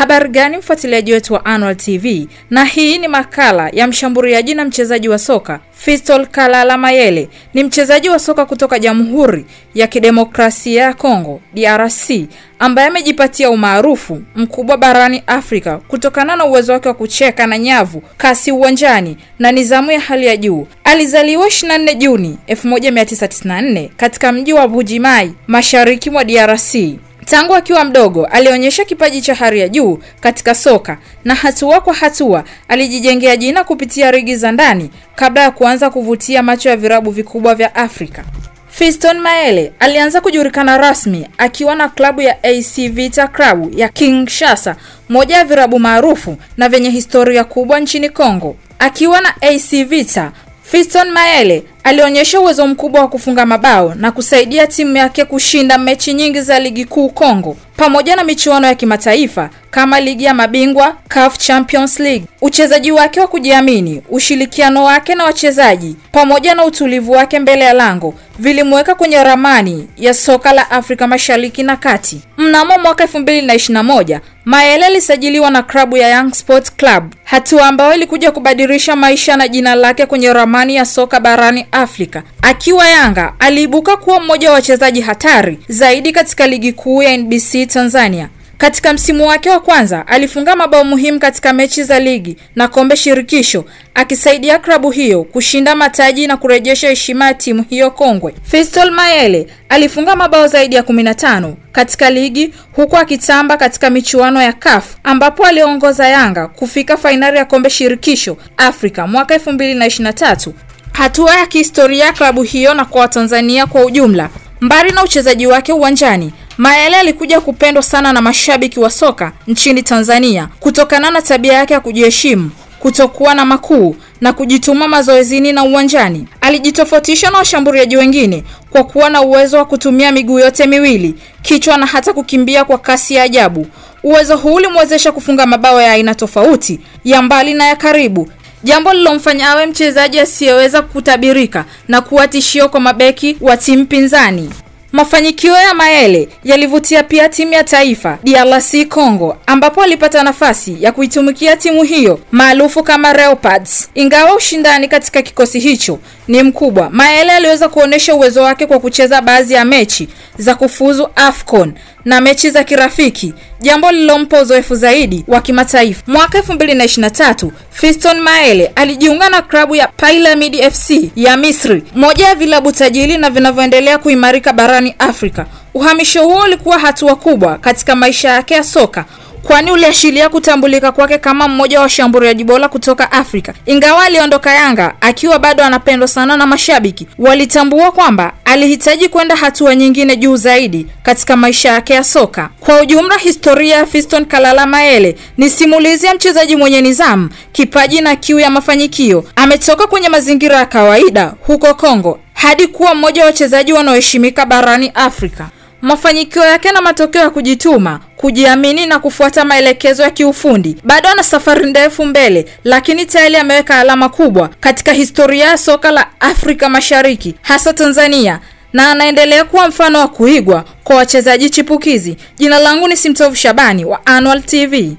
Habari gani mfuatiliaji wetu wa Annual TV, na hii ni makala ya mshambuliaji na mchezaji wa soka Fiston Kalala Mayele. Ni mchezaji wa soka kutoka Jamhuri ya Kidemokrasia ya Kongo DRC, ambaye amejipatia umaarufu mkubwa barani Afrika kutokana na uwezo wake wa kucheka na nyavu, kasi uwanjani na nidhamu ya hali ya juu. Alizaliwa 24 Juni 1994 katika mji wa Bujimai, mashariki mwa DRC. Tangu akiwa mdogo alionyesha kipaji cha hali ya juu katika soka, na hatua kwa hatua alijijengea jina kupitia ligi za ndani kabla ya kuanza kuvutia macho ya virabu vikubwa vya Afrika. Fiston Mayele alianza kujulikana rasmi akiwa na klabu ya AC Vita Club ya Kinshasa, moja ya virabu maarufu na vyenye historia kubwa nchini Kongo. Akiwa na AC Vita, Fiston Mayele alionyesha uwezo mkubwa wa kufunga mabao na kusaidia timu yake kushinda mechi nyingi za ligi kuu Kongo, pamoja na michuano ya kimataifa kama ligi ya mabingwa CAF Champions League. Uchezaji wake wa kujiamini, ushirikiano wake na wachezaji, pamoja na utulivu wake mbele ya lango vilimweka kwenye ramani ya soka la Afrika Mashariki na Kati. Mnamo mwaka 2021, Mayele alisajiliwa na klabu ya Young Sports Club, hatua ambayo ilikuja kubadilisha maisha na jina lake kwenye ramani ya soka barani Afrika. Akiwa Yanga, aliibuka kuwa mmoja wa wachezaji hatari zaidi katika ligi kuu ya NBC Tanzania. Katika msimu wake wa kwanza, alifunga mabao muhimu katika mechi za ligi na kombe shirikisho, akisaidia klabu hiyo kushinda mataji na kurejesha heshima ya timu hiyo kongwe. Fiston Mayele alifunga mabao zaidi ya 15 katika ligi, huku akitamba katika michuano ya CAF, ambapo aliongoza Yanga kufika fainali ya kombe shirikisho Afrika mwaka 2023. Hatua ya kihistoria ya klabu hiyo na kwa Tanzania kwa ujumla. Mbali na uchezaji wake uwanjani, Mayele alikuja kupendwa sana na mashabiki wa soka nchini Tanzania kutokana na tabia yake ya kujiheshimu, kutokuwa na makuu na kujituma mazoezini na uwanjani. Alijitofautisha na washambuliaji wengine kwa kuwa na uwezo wa kutumia miguu yote miwili, kichwa na hata kukimbia kwa kasi ya ajabu. Uwezo huu ulimwezesha kufunga mabao ya aina tofauti, ya mbali na ya karibu, jambo lilomfanya awe mchezaji asiyeweza kutabirika na kuwa tishio kwa mabeki wa timu pinzani. Mafanikio ya Mayele yalivutia pia timu ya taifa DRC Congo, ambapo alipata nafasi ya kuitumikia timu hiyo maarufu kama Leopards. Ingawa ushindani katika kikosi hicho ni mkubwa, Mayele aliweza kuonesha uwezo wake kwa kucheza baadhi ya mechi za kufuzu AFCON na mechi za kirafiki, jambo lilompa uzoefu zaidi wa kimataifa. Mwaka 2023, Fiston Mayele alijiunga na klabu ya Pyramid FC ya Misri, moja ya vilabu tajiri na vinavyoendelea kuimarika barani Afrika. Uhamisho huo ulikuwa hatua kubwa katika maisha yake ya soka, kwani uliashiria kutambulika kwake kama mmoja wa washambuliaji bora kutoka Afrika. Ingawa aliondoka Yanga akiwa bado anapendwa sana na mashabiki, walitambua kwamba alihitaji kwenda hatua nyingine juu zaidi katika maisha yake ya soka. Kwa ujumla, historia ya Fiston Kalala Mayele ni simulizi ya mchezaji mwenye nidhamu, kipaji na kiu ya mafanikio. Ametoka kwenye mazingira ya kawaida huko Kongo hadi kuwa mmoja wa wachezaji wanaoheshimika barani Afrika. Mafanikio yake na matokeo ya kujituma, kujiamini na kufuata maelekezo ya kiufundi. Bado ana safari ndefu mbele, lakini tayari ameweka alama kubwa katika historia ya soka la Afrika Mashariki, hasa Tanzania, na anaendelea kuwa mfano wa kuigwa kwa wachezaji chipukizi. Jina langu ni Simtovu Shabani wa Annual TV.